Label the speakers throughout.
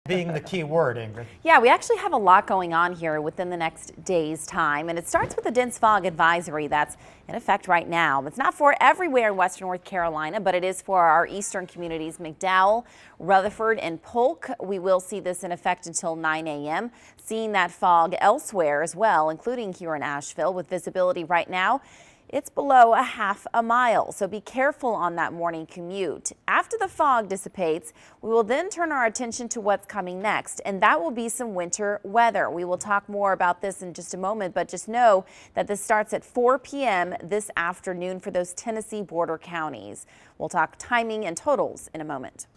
Speaker 1: Being the key word, Ingrid.
Speaker 2: Yeah, we actually have a lot going on here within the next day's time, and it starts with a dense fog advisory that's in effect right now. It's not for everywhere in western North Carolina, but it is for our eastern communities, McDowell, Rutherford, and Polk. We will see this in effect until 9 a.m. Seeing that fog elsewhere as well, including here in Asheville, with visibility right now. It's below a half a mile, so be careful on that morning commute. After the fog dissipates, we will then turn our attention to what's coming next, and that will be some winter weather. We will talk more about this in just a moment, but just know that this starts at 4 p.m. this afternoon for those Tennessee border counties. We'll talk timing and totals in a moment.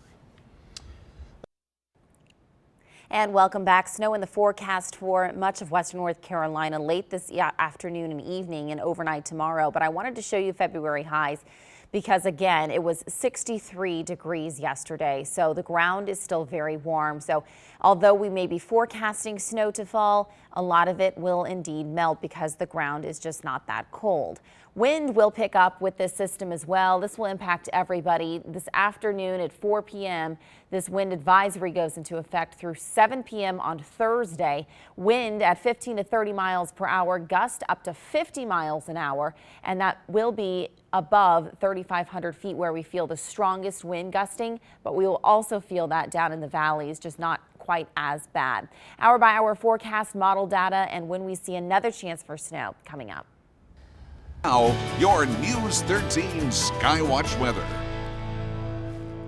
Speaker 2: And welcome back. Snow in the forecast for much of western North Carolina late this afternoon and evening and overnight tomorrow. But I wanted to show you February highs because, again, it was 63 degrees yesterday. So the ground is still very warm. So although we may be forecasting snow to fall, a lot of it will indeed melt because the ground is just not that cold. Wind will pick up with this system as well. This will impact everybody. This afternoon at 4 p.m., this wind advisory goes into effect through 7 p.m. on Thursday. Wind at 15 to 30 miles per hour, gust up to 50 miles an hour, and that will be above 3,500 feet where we feel the strongest wind gusting, but we will also feel that down in the valleys, just not quite as bad. Hour by hour forecast, model data, and when we see another chance for snow coming up.
Speaker 3: Now, your News 13 Skywatch weather.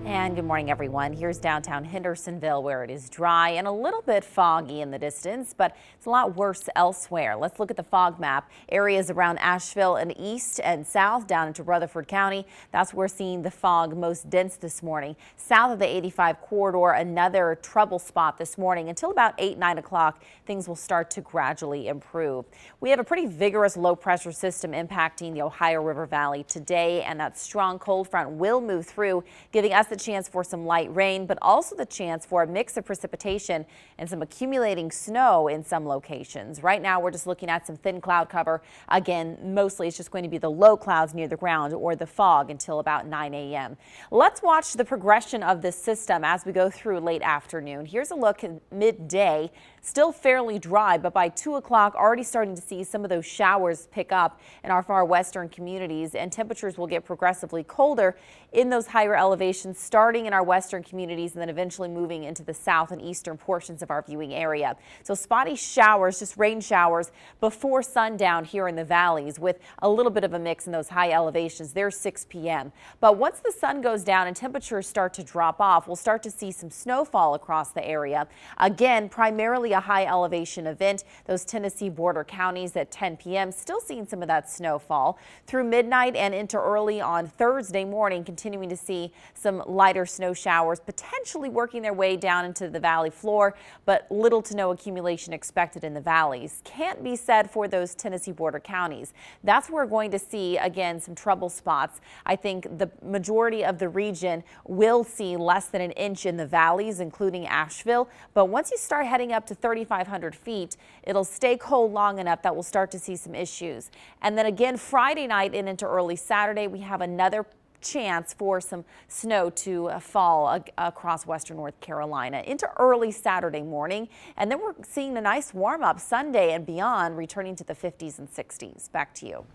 Speaker 2: And good morning, everyone. Here's downtown Hendersonville, where it is dry and a little bit foggy in the distance, but it's a lot worse elsewhere. Let's look at the fog map. Areas around Asheville and east and south down into Rutherford County. That's where we're seeing the fog most dense this morning. South of the 85 corridor, another trouble spot this morning. Until about 9 o'clock, things will start to gradually improve. We have a pretty vigorous low pressure system impacting the Ohio River Valley today, and that strong cold front will move through, giving us the chance for some light rain, but also the chance for a mix of precipitation and some accumulating snow in some locations. Right now, we're just looking at some thin cloud cover. Again, mostly it's just going to be the low clouds near the ground or the fog until about 9 a.m. Let's watch the progression of this system as we go through late afternoon. Here's a look at midday. Still fairly dry, but by 2 o'clock, already starting to see some of those showers pick up in our far western communities, and temperatures will get progressively colder in those higher elevations, starting in our western communities and then eventually moving into the south and eastern portions of our viewing area. So spotty showers, just rain showers before sundown here in the valleys with a little bit of a mix in those high elevations. There's 6 p.m. But once the sun goes down and temperatures start to drop off, we'll start to see some snowfall across the area. Again, primarily a high elevation event. Those Tennessee border counties at 10 p.m. still seeing some of that snowfall through midnight and into early on Thursday morning, continuing to see some lighter snow showers potentially working their way down into the valley floor, but little to no accumulation expected in the valleys. Can't be said for those Tennessee border counties. That's where we're going to see, again, some trouble spots. I think the majority of the region will see less than an inch in the valleys, including Asheville. But once you start heading up to 3,500 feet, it'll stay cold long enough that we'll start to see some issues. And then again, Friday night and into early Saturday, we have another chance for some snow to fall across western North Carolina into early Saturday morning. And then we're seeing a nice warm up Sunday and beyond, returning to the 50s and 60s. Back to you.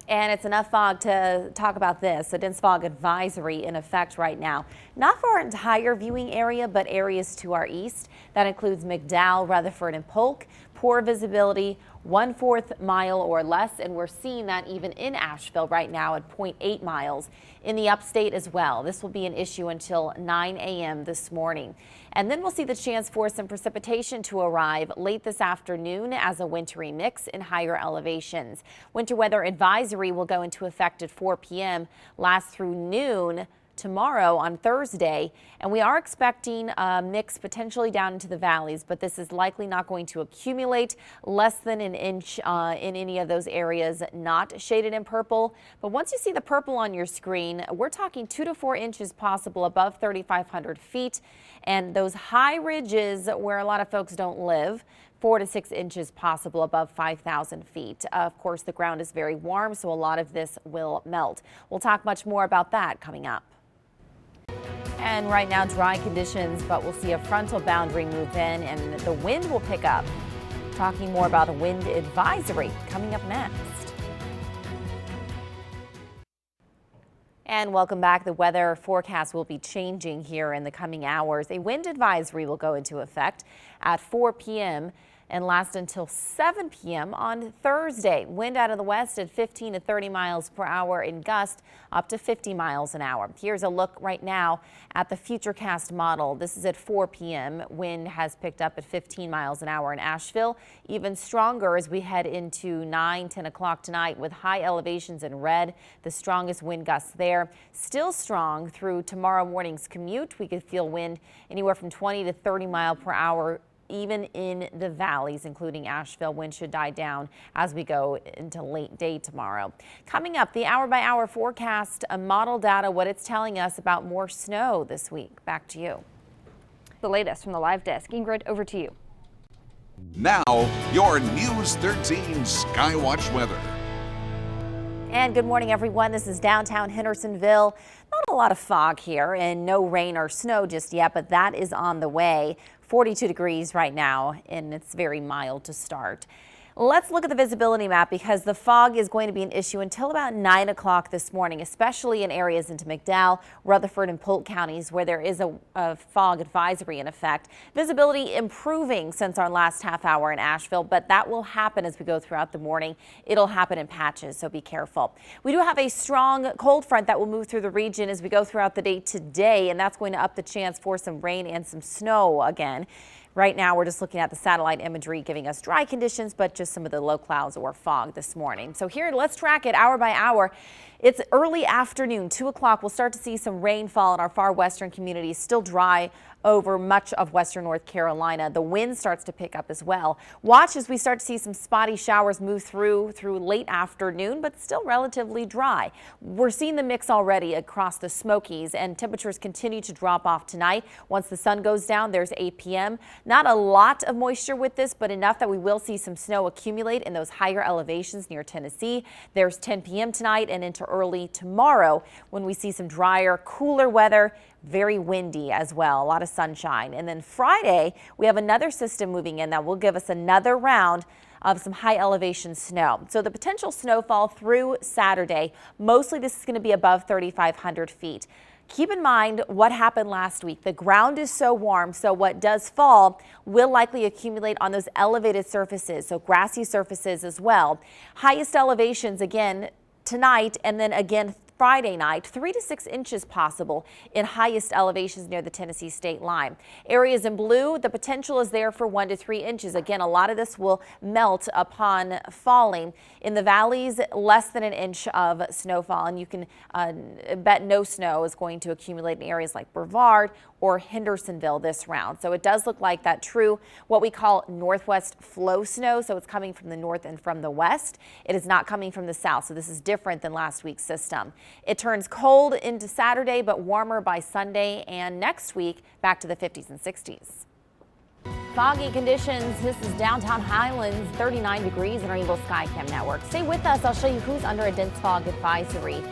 Speaker 2: And it's enough fog to talk about this. A dense fog advisory in effect right now. Not for our entire viewing area, but areas to our east. That includes McDowell, Rutherford, and Polk. Poor visibility, 1/4 mile or less, and we're seeing that even in Asheville right now at 0.8 miles. In the upstate as well. This will be an issue until 9 a.m. this morning. And then we'll see the chance for some precipitation to arrive late this afternoon as a wintry mix in higher elevations. Winter weather advisory will go into effect at 4 p.m., last through noon tomorrow on Thursday, and we are expecting a mix potentially down into the valleys, but this is likely not going to accumulate. Less than an inch in any of those areas not shaded in purple. But once you see the purple on your screen, we're talking 2 to 4 inches possible above 3,500 feet, and those high ridges where a lot of folks don't live, 4 to 6 inches possible above 5,000 feet. Of course, the ground is very warm, so a lot of this will melt. We'll talk much more about that coming up. And right now, dry conditions, but we'll see a frontal boundary move in and the wind will pick up. Talking more about a wind advisory coming up next. And welcome back. The weather forecast will be changing here in the coming hours. A wind advisory will go into effect at 4 p.m. and last until 7 p.m. on Thursday. Wind out of the west at 15 to 30 miles per hour in gust up to 50 miles an hour. Here's a look right now at the Futurecast model. This is at 4 p.m. Wind has picked up at 15 miles an hour in Asheville. Even stronger as we head into 10 o'clock tonight with high elevations in red. The strongest wind gusts there. Still strong through tomorrow morning's commute. We could feel wind anywhere from 20 to 30 miles per hour even in the valleys, including Asheville. Wind should die down as we go into late day tomorrow. Coming up, the hour-by-hour forecast, model data, what it's telling us about more snow this week. Back to you.
Speaker 1: The latest from the live desk. Ingrid, over to you.
Speaker 3: Now, your News 13 Skywatch weather.
Speaker 2: And good morning, everyone. This is downtown Hendersonville. Not a lot of fog here and no rain or snow just yet, but that is on the way. 42 degrees right now, and it's very mild to start. Let's look at the visibility map because the fog is going to be an issue until about 9 o'clock this morning, especially in areas into McDowell, Rutherford, and Polk counties where there is a fog advisory in effect. Visibility improving since our last half hour in Asheville, but that will happen as we go throughout the morning. It'll happen in patches, so be careful. We do have a strong cold front that will move through the region as we go throughout the day today, and that's going to up the chance for some rain and some snow again. Right now, we're just looking at the satellite imagery giving us dry conditions, but just some of the low clouds or fog this morning. So here, let's track it hour by hour. It's early afternoon, 2 o'clock. We'll start to see some rainfall in our far western communities, still dry over much of western North Carolina. The wind starts to pick up as well. Watch as we start to see some spotty showers move through late afternoon, but still relatively dry. We're seeing the mix already across the Smokies, and temperatures continue to drop off tonight. Once the sun goes down, there's 8 p.m. Not a lot of moisture with this, but enough that we will see some snow accumulate in those higher elevations near Tennessee. There's 10 p.m. tonight and into early tomorrow when we see some drier, cooler weather. Very windy as well, a lot of sunshine. And then Friday, we have another system moving in that will give us another round of some high elevation snow. So the potential snowfall through Saturday, mostly this is going to be above 3,500 feet. Keep in mind what happened last week. The ground is so warm, so what does fall will likely accumulate on those elevated surfaces, so grassy surfaces as well. Highest elevations again tonight and then again Friday night, 3 to 6 inches possible in highest elevations near the Tennessee state line. Areas in blue, the potential is there for 1 to 3 inches. Again, a lot of this will melt upon falling. In the valleys, less than 1 inch of snowfall, and you can bet no snow is going to accumulate in areas like Brevard or Hendersonville this round. So it does look like that true, what we call northwest flow snow. So it's coming from the north and from the west. It is not coming from the south. So this is different than last week's system. It turns cold into Saturday, but warmer by Sunday and next week back to the 50s and 60s. Foggy conditions. This is downtown Highlands, 39 degrees in our Eagle Skycam network. Stay with us. I'll show you who's under a dense fog advisory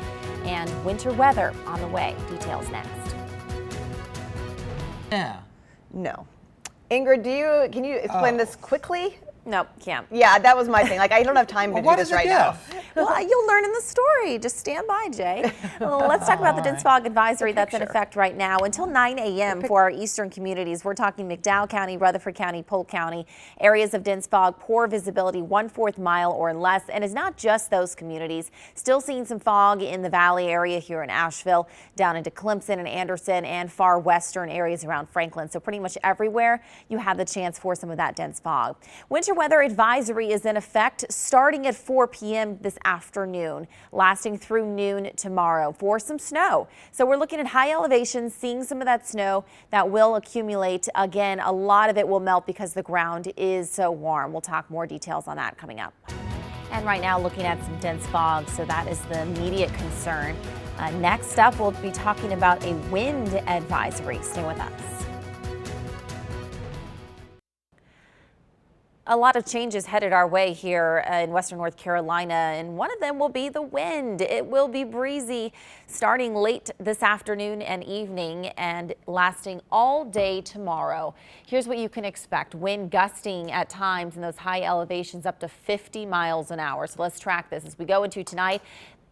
Speaker 2: and winter weather on the way. Details next.
Speaker 4: Yeah.
Speaker 5: No. Ingrid, can you explain this quickly?
Speaker 2: Nope, can't.
Speaker 5: Yeah, that was my thing. Like, I don't have time to do this right now.
Speaker 2: Well, you'll learn in the story. Just stand by, Jay. Well, let's talk about the dense fog advisory that's in effect right now until 9 a.m. for our eastern communities. We're talking McDowell County, Rutherford County, Polk County. Areas of dense fog, poor visibility, 1/4 mile or less. And it's not just those communities. Still seeing some fog in the valley area here in Asheville, down into Clemson and Anderson, and far western areas around Franklin. So pretty much everywhere you have the chance for some of that dense fog. Winter weather advisory is in effect starting at 4 p.m. this afternoon, lasting through noon tomorrow for some snow. So we're looking at high elevations, seeing some of that snow that will accumulate. Again, a lot of it will melt because the ground is so warm. We'll talk more details on that coming up. And right now looking at some dense fog, so that is the immediate concern. Next up, we'll be talking about a wind advisory. Stay with us. A lot of changes headed our way here in western North Carolina, and one of them will be the wind. It will be breezy starting late this afternoon and evening and lasting all day tomorrow. Here's what you can expect. Wind gusting at times in those high elevations up to 50 miles an hour. So let's track this as we go into tonight.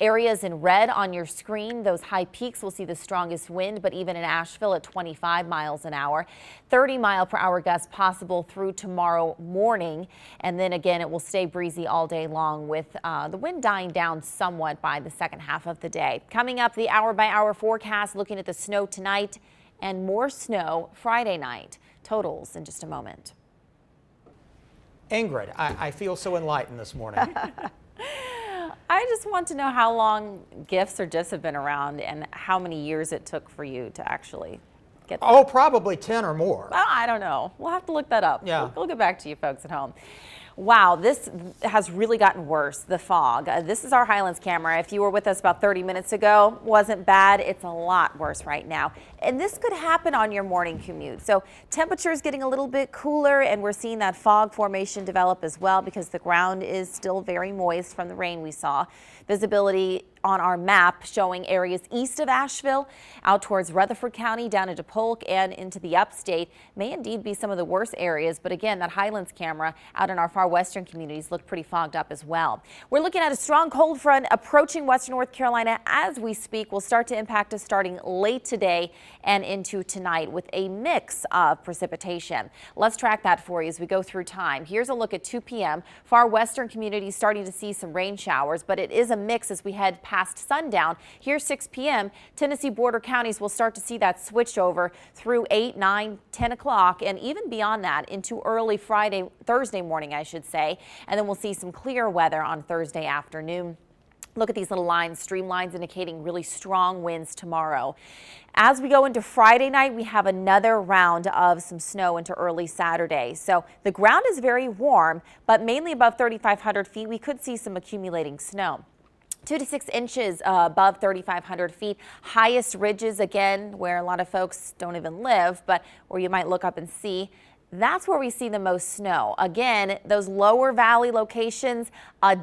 Speaker 2: Areas in red on your screen, those high peaks will see the strongest wind, but even in Asheville at 25 miles an hour, 30-mile-per-hour gusts possible through tomorrow morning. And then again, it will stay breezy all day long with the wind dying down somewhat by the second half of the day. Coming up, the hour-by-hour forecast, looking at the snow tonight and more snow Friday night. Totals in just a moment.
Speaker 4: Ingrid, I feel so enlightened this morning.
Speaker 2: I just want to know how long gifts or gifs have been around and how many years it took for you to actually get them.
Speaker 4: Oh, probably 10 or more.
Speaker 2: Well, I don't know. We'll have to look that up.
Speaker 4: Yeah.
Speaker 2: We'll get back to you folks at home. Wow, this has really gotten worse, the fog. This is our Highlands camera. If you were with us about 30 minutes ago, wasn't bad. It's a lot worse right now. And this could happen on your morning commute. So temperatures getting a little bit cooler, and we're seeing that fog formation develop as well because the ground is still very moist from the rain we saw. Visibility on our map showing areas east of Asheville, out towards Rutherford County, down into Polk and into the upstate may indeed be some of the worst areas. But again, that Highlands camera out in our far western communities look pretty fogged up as well. We're looking at a strong cold front approaching western North Carolina as we speak. Will start to impact us starting late today and into tonight with a mix of precipitation. Let's track that for you as we go through time. Here's a look at 2 p.m. Far western communities starting to see some rain showers, but it is a mix as we head past sundown. Here 6 p.m. Tennessee border counties will start to see that switch over through 8, 9, 10 o'clock and even beyond that into early Thursday morning, I should say. And then we'll see some clear weather on Thursday afternoon. Look at these little lines, streamlines indicating really strong winds tomorrow. As we go into Friday night, we have another round of some snow into early Saturday. So the ground is very warm, but mainly above 3,500 feet, we could see some accumulating snow. 2 to 6 inches above 3,500 feet. Highest ridges, again, where a lot of folks don't even live, but where you might look up and see. That's where we see the most snow. Again, those lower valley locations,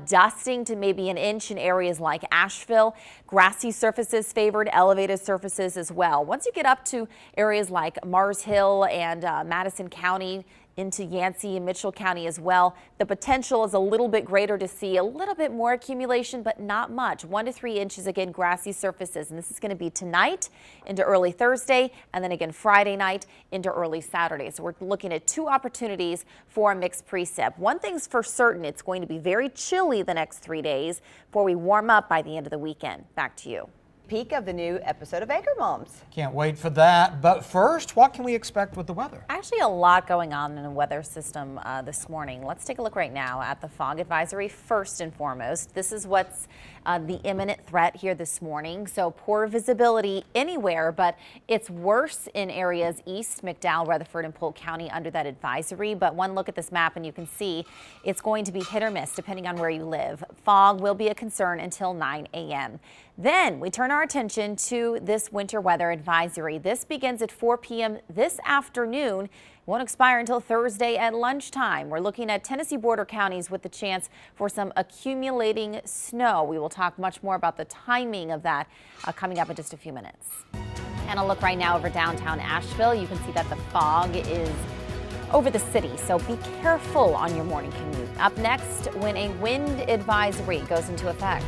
Speaker 2: dusting to maybe an inch in areas like Asheville. Grassy surfaces favored, elevated surfaces as well. Once you get up to areas like Mars Hill and Madison County, into Yancey and Mitchell County as well, the potential is a little bit greater to see a little bit more accumulation, but not much. 1 to 3 inches, again, grassy surfaces. And this is going to be tonight into early Thursday, and then again Friday night into early Saturday. So we're looking at 2 opportunities for a mixed precip. One thing's for certain, it's going to be very chilly the next 3 days before we warm up by the end of the weekend. Back to you.
Speaker 5: Peak of the new episode of Anchor Moms.
Speaker 4: Can't wait for that. But first, what can we expect with the weather?
Speaker 2: Actually, a lot going on in the weather system this morning. Let's take a look right now at the fog advisory first and foremost. This is what's the imminent threat here this morning. So poor visibility anywhere, but it's worse in areas east, McDowell, Rutherford, and Polk County under that advisory. But one look at this map and you can see it's going to be hit or miss depending on where you live. Fog will be a concern until 9 a.m. Then we turn our attention to this winter weather advisory. This begins at 4 p.m. this afternoon. Won't expire until Thursday at lunchtime. We're looking at Tennessee border counties with the chance for some accumulating snow. We will talk much more about the timing of that coming up in just a few minutes. And a look right now over downtown Asheville. You can see that the fog is over the city, so be careful on your morning commute. Up next, when a wind advisory goes into effect.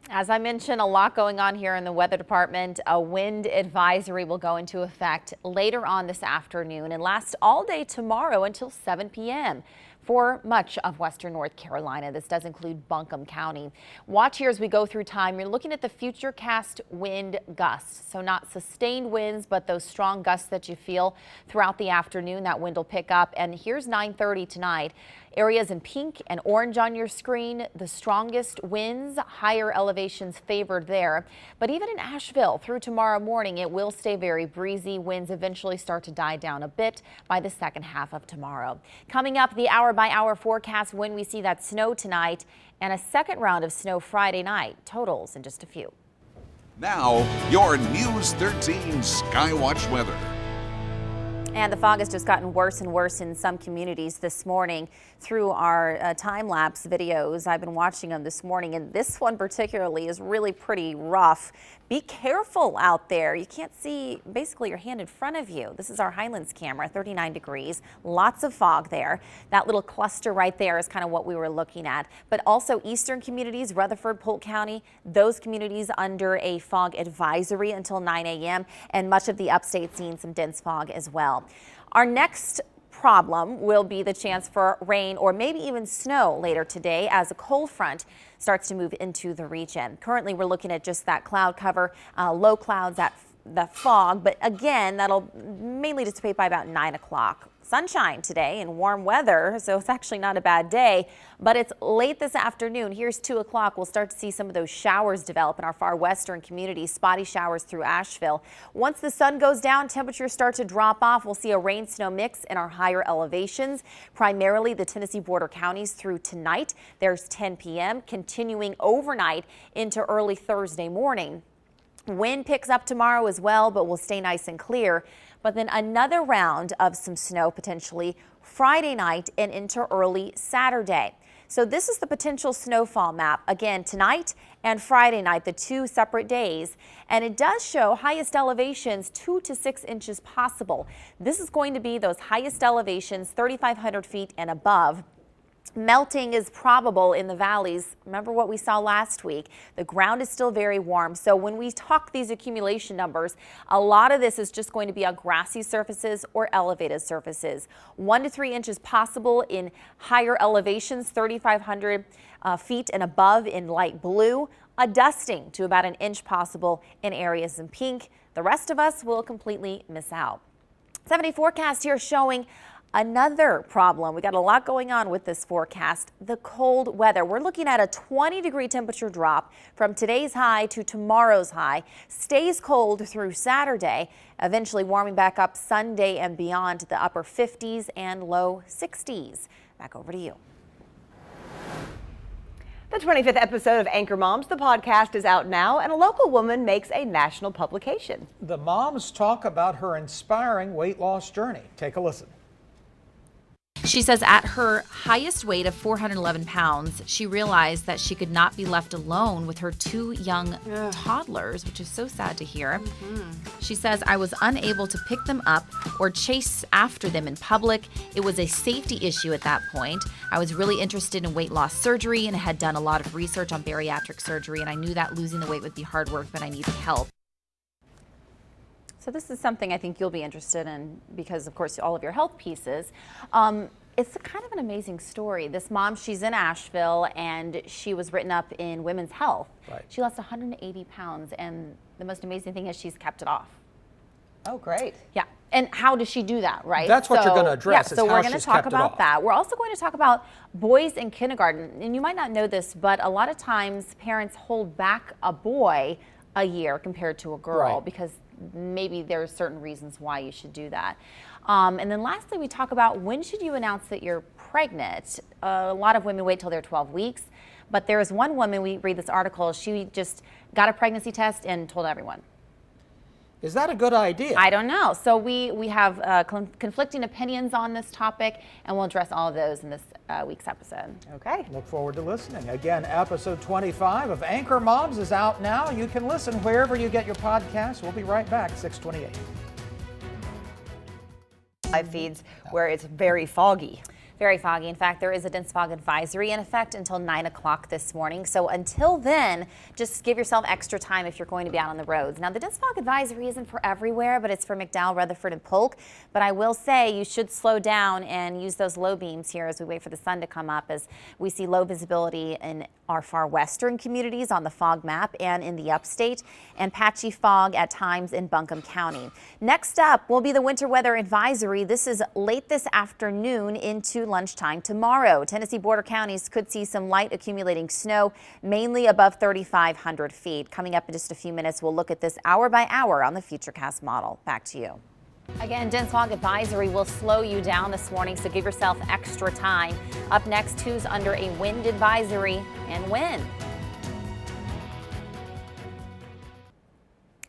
Speaker 2: As I mentioned, a lot going on here in the weather department. A wind advisory will go into effect later on this afternoon and last all day tomorrow until 7 p.m. for much of western North Carolina. This does include Buncombe County. Watch here as we go through time. You're looking at the futurecast wind gusts. So not sustained winds, but those strong gusts that you feel throughout the afternoon. That wind will pick up. And here's 9:30 tonight. Areas in pink and orange on your screen, the strongest winds, higher elevations favored there. But even in Asheville through tomorrow morning, it will stay very breezy. Winds eventually start to die down a bit by the second half of tomorrow. Coming up, the hour-by-hour forecast when we see that snow tonight and a second round of snow Friday night. Totals in just a few.
Speaker 3: Now, your News 13 Skywatch weather.
Speaker 2: And the fog has just gotten worse and worse in some communities this morning through our time-lapse videos. I've been watching them this morning, and this one particularly is really pretty rough. Be careful out there. You can't see basically your hand in front of you. This is our Highlands camera, 39 degrees, lots of fog there. That little cluster right there is kind of what we were looking at. But also eastern communities, Rutherford, Polk County, those communities under a fog advisory until 9 a.m. and much of the upstate seeing some dense fog as well. Our next problem will be the chance for rain or maybe even snow later today as a cold front starts to move into the region. Currently, we're looking at just that cloud cover, low clouds, the fog, but again, that'll mainly dissipate by about 9 o'clock. Sunshine today and warm weather, so it's actually not a bad day, but it's late this afternoon. Here's 2 o'clock. We'll start to see some of those showers develop in our far western communities, spotty showers through Asheville. Once the sun goes down, temperatures start to drop off. We'll see a rain-snow mix in our higher elevations, primarily the Tennessee border counties through tonight. There's 10 p.m., continuing overnight into early Thursday morning. Wind picks up tomorrow as well, but will stay nice and clear. But then another round of some snow potentially Friday night and into early Saturday. So this is the potential snowfall map again tonight and Friday night, the 2 separate days. And it does show highest elevations 2 to 6 inches possible. This is going to be those highest elevations, 3,500 feet and above. Melting is probable in the valleys. Remember what we saw last week. The ground is still very warm. So when we talk these accumulation numbers, a lot of this is just going to be on grassy surfaces or elevated surfaces. 1 to 3 inches possible in higher elevations, 3,500 feet and above in light blue. A dusting to about 1 inch possible in areas in pink. The rest of us will completely miss out. 7-day forecast here showing another problem. We got a lot going on with this forecast, the cold weather. We're looking at a 20-degree temperature drop from today's high to tomorrow's high. Stays cold through Saturday, eventually warming back up Sunday and beyond to the upper 50s and low 60s. Back over to you.
Speaker 5: The 25th episode of Anchor Moms, the podcast, is out now, and a local woman makes a national publication.
Speaker 4: The moms talk about her inspiring weight loss journey. Take a listen.
Speaker 6: She says at her highest weight of 411 pounds, she realized that she could not be left alone with her 2 young toddlers, which is so sad to hear. She says, I was unable to pick them up or chase after them in public. It was a safety issue at that point. I was really interested in weight loss surgery and had done a lot of research on bariatric surgery, and I knew that losing the weight would be hard work, but I needed help.
Speaker 2: So this is something I think you'll be interested in because, of course, all of your health pieces. It's kind of an amazing story. This mom, she's in Asheville, and she was written up in Women's Health.
Speaker 4: Right.
Speaker 2: She lost 180 pounds, and the most amazing thing is she's kept it off.
Speaker 5: Oh, great.
Speaker 2: Yeah. And how does she do that, right?
Speaker 4: That's what you're going to address,
Speaker 2: Yeah,
Speaker 4: is
Speaker 2: so
Speaker 4: how
Speaker 2: we're going to
Speaker 4: she's
Speaker 2: talk
Speaker 4: kept it
Speaker 2: about
Speaker 4: off.
Speaker 2: that. We're also going to talk about boys in kindergarten. And you might not know this, but a lot of times parents hold back a boy a year compared to a girl because maybe there's certain reasons why you should do that. And then lastly, we talk about when should you announce that you're pregnant. A lot of women wait till they're 12 weeks, but there is one woman, we read this article, she just got a pregnancy test and told everyone.
Speaker 4: Is that a good idea?
Speaker 2: I don't know. So we have conflicting opinions on this topic, and we'll address all of those in this week's episode.
Speaker 5: Okay.
Speaker 4: Look forward to listening. Again, episode 25 of Anchor Moms is out now. You can listen wherever you get your podcasts. We'll be right back, 6:28.
Speaker 5: Live feeds where it's very foggy.
Speaker 2: Very foggy. In fact, there is a dense fog advisory in effect until 9 o'clock this morning. So until then, just give yourself extra time if you're going to be out on the roads. Now, the dense fog advisory isn't for everywhere, but it's for McDowell, Rutherford, and Polk. But I will say you should slow down and use those low beams here as we wait for the sun to come up, as we see low visibility in our far western communities on the fog map and in the upstate, and patchy fog at times in Buncombe County. Next up will be the winter weather advisory. This is late this afternoon into lunchtime tomorrow. Tennessee border counties could see some light accumulating snow, mainly above 3,500 feet. Coming up in just a few minutes, we'll look at this hour by hour on the Futurecast model. Back to you. Again, dense fog advisory will slow you down this morning, so give yourself extra time. Up next, who's under a wind advisory and when?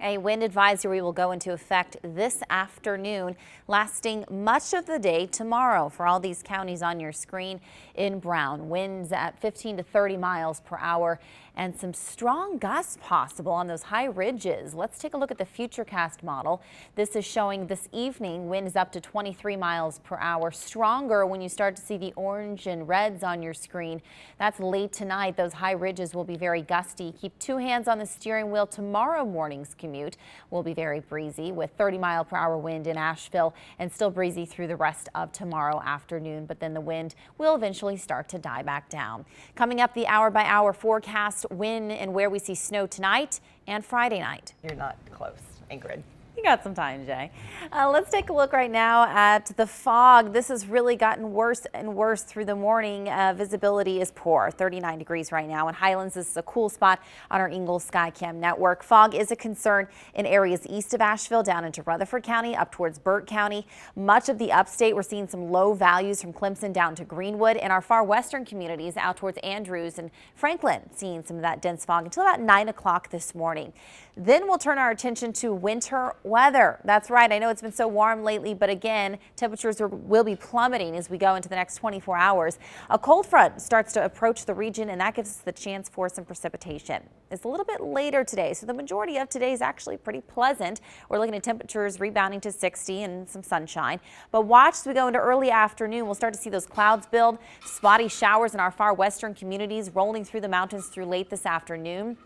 Speaker 2: A wind advisory will go into effect this afternoon, lasting much of the day tomorrow for all these counties on your screen in brown. Winds at 15 to 30 miles per hour and some strong gusts possible on those high ridges. Let's take a look at the Futurecast model. This is showing this evening winds up to 23 miles per hour. Stronger when you start to see the orange and reds on your screen. That's late tonight. Those high ridges will be very gusty. Keep two hands on the steering wheel. Tomorrow morning's commute will be very breezy with 30-mile-per-hour wind in Asheville and still breezy through the rest of tomorrow afternoon. But then the wind will eventually start to die back down. Coming up, the hour-by-hour forecast, when and where we see snow tonight and Friday night.
Speaker 5: You're not close, Ingrid.
Speaker 2: You got some time, Jay. Let's take a look right now at the fog. This has really gotten worse and worse through the morning. Visibility is poor, 39 degrees right now. In Highlands, this is a cool spot on our Ingalls Skycam network. Fog is a concern in areas east of Asheville, down into Rutherford County, up towards Burt County. Much of the upstate, we're seeing some low values from Clemson down to Greenwood. In our far western communities, out towards Andrews and Franklin, seeing some of that dense fog until about 9 o'clock this morning. Then we'll turn our attention to winter weather. That's right. I know it's been so warm lately, but again, temperatures will be plummeting as we go into the next 24 hours. A cold front starts to approach the region, and that gives us the chance for some precipitation. It's a little bit later today, so the majority of today is actually pretty pleasant. We're looking at temperatures rebounding to 60 and some sunshine. But watch as we go into early afternoon, we'll start to see those clouds build, spotty showers in our far western communities rolling through the mountains through late this afternoon.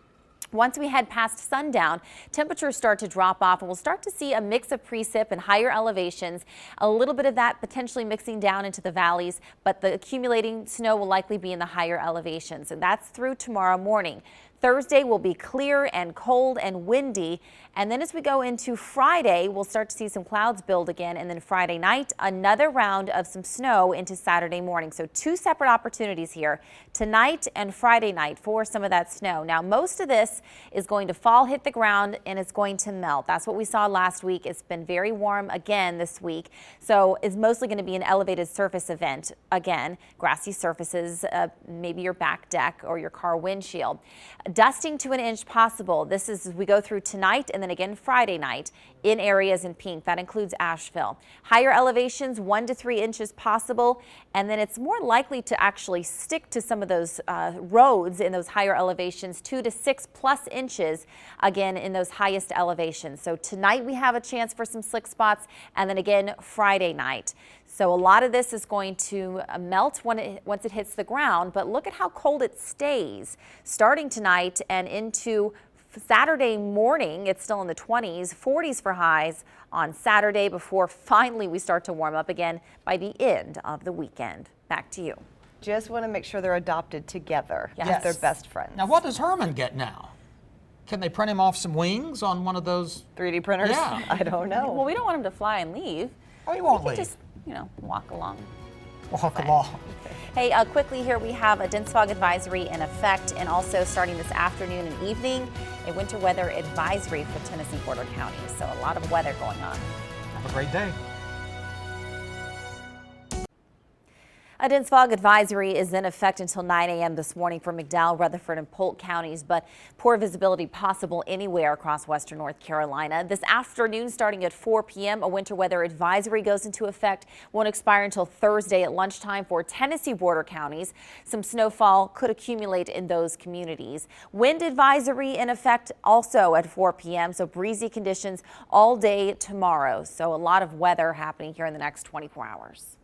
Speaker 2: Once we head past sundown, temperatures start to drop off and we'll start to see a mix of precip and higher elevations, a little bit of that potentially mixing down into the valleys, but the accumulating snow will likely be in the higher elevations, and that's through tomorrow morning. Thursday will be clear and cold and windy. And then as we go into Friday, we'll start to see some clouds build again. And then Friday night, another round of some snow into Saturday morning. So two separate opportunities here tonight and Friday night for some of that snow. Now, most of this is going to fall, hit the ground, and it's going to melt. That's what we saw last week. It's been very warm again this week. So it's mostly going to be an elevated surface event. Again, grassy surfaces, maybe your back deck or your car windshield. Dusting to an inch possible. This is as we go through tonight and then again Friday night in areas in pink. That includes Asheville. Higher elevations, 1 to 3 inches possible. And then it's more likely to actually stick to some of those roads in those higher elevations, 2 to 6 plus inches again in those highest elevations. So tonight we have a chance for some slick spots, and then again Friday night. So a lot of this is going to melt once it hits the ground, but look at how cold it stays starting tonight and into Saturday morning. It's still in the 20s, 40s for highs on Saturday before finally we start to warm up again by the end of the weekend. Back to you.
Speaker 5: Just want to make sure they're adopted together.
Speaker 2: Yes.
Speaker 5: They're best friends.
Speaker 4: Now, what does Herman get now? Can they print him off some wings on one of those?
Speaker 5: 3D printers?
Speaker 4: Yeah.
Speaker 5: I don't know.
Speaker 2: Well, we don't want him to fly and leave.
Speaker 4: Oh, he won't
Speaker 2: He
Speaker 4: leave.
Speaker 2: can just, walk along.
Speaker 4: Walk along.
Speaker 2: Hey, quickly here we have a dense fog advisory in effect, and also starting this afternoon and evening, a winter weather advisory for Tennessee border counties. So a lot of weather going on.
Speaker 4: Have a great day.
Speaker 2: A dense fog advisory is in effect until 9 a.m. this morning for McDowell, Rutherford, and Polk counties, but poor visibility possible anywhere across western North Carolina. This afternoon, starting at 4 p.m., a winter weather advisory goes into effect. Won't expire until Thursday at lunchtime for Tennessee border counties. Some snowfall could accumulate in those communities. Wind advisory in effect also at 4 p.m., so breezy conditions all day tomorrow. So a lot of weather happening here in the next 24 hours.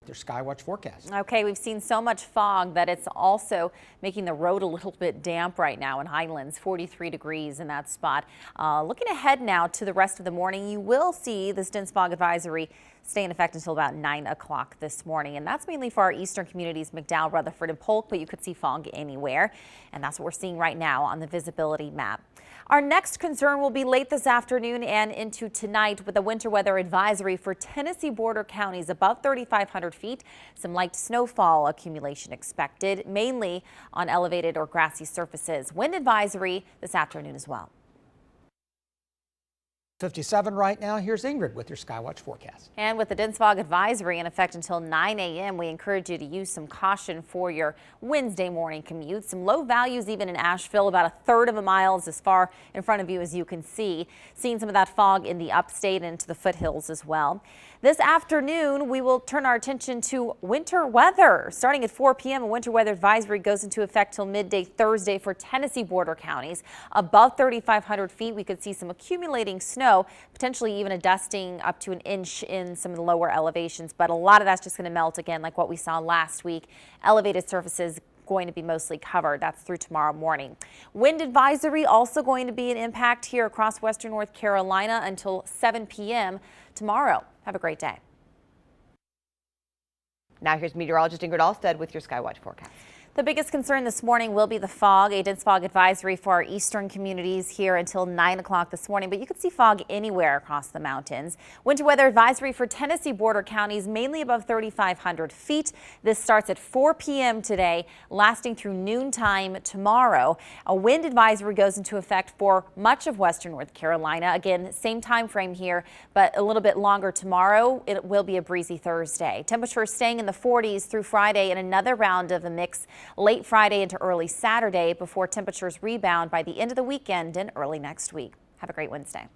Speaker 4: Their Skywatch forecast.
Speaker 2: Okay, we've seen so much fog that it's also making the road a little bit damp right now in Highlands, 43 degrees in that spot. Looking ahead now to the rest of the morning, you will see this dense fog advisory stay in effect until about 9 o'clock this morning. And that's mainly for our eastern communities, McDowell, Rutherford, and Polk, but you could see fog anywhere. And that's what we're seeing right now on the visibility map. Our next concern will be late this afternoon and into tonight with a winter weather advisory for Tennessee border counties above 3,500 feet. Some light snowfall accumulation expected, mainly on elevated or grassy surfaces. Wind advisory this afternoon as well.
Speaker 4: 57 right now. Here's Ingrid with your Skywatch forecast.
Speaker 2: And with the dense fog advisory in effect until 9 a.m., we encourage you to use some caution for your Wednesday morning commute. Some low values even in Asheville, about 1/3 of a mile is as far in front of you as you can see. Seeing some of that fog in the upstate and into the foothills as well. This afternoon, we will turn our attention to winter weather. Starting at 4 p.m., a winter weather advisory goes into effect till midday Thursday for Tennessee border counties. Above 3,500 feet, we could see some accumulating snow, potentially even a dusting up to an inch in some of the lower elevations. But a lot of that's just going to melt again, like what we saw last week. Elevated surfaces going to be mostly covered. That's through tomorrow morning. Wind advisory also going to be an impact here across western North Carolina until 7 p.m. tomorrow. Have a great day.
Speaker 5: Now here's meteorologist Ingrid Allstaedt with your Skywatch forecast.
Speaker 2: The biggest concern this morning will be the fog. A dense fog advisory for our eastern communities here until 9 o'clock this morning, but you could see fog anywhere across the mountains. Winter weather advisory for Tennessee border counties, mainly above 3,500 feet. This starts at 4 p.m. today, lasting through noontime tomorrow. A wind advisory goes into effect for much of western North Carolina. Again, same time frame here, but a little bit longer tomorrow. It will be a breezy Thursday. Temperatures staying in the 40s through Friday, and another round of a mix late Friday into early Saturday before temperatures rebound by the end of the weekend and early next week. Have a great Wednesday.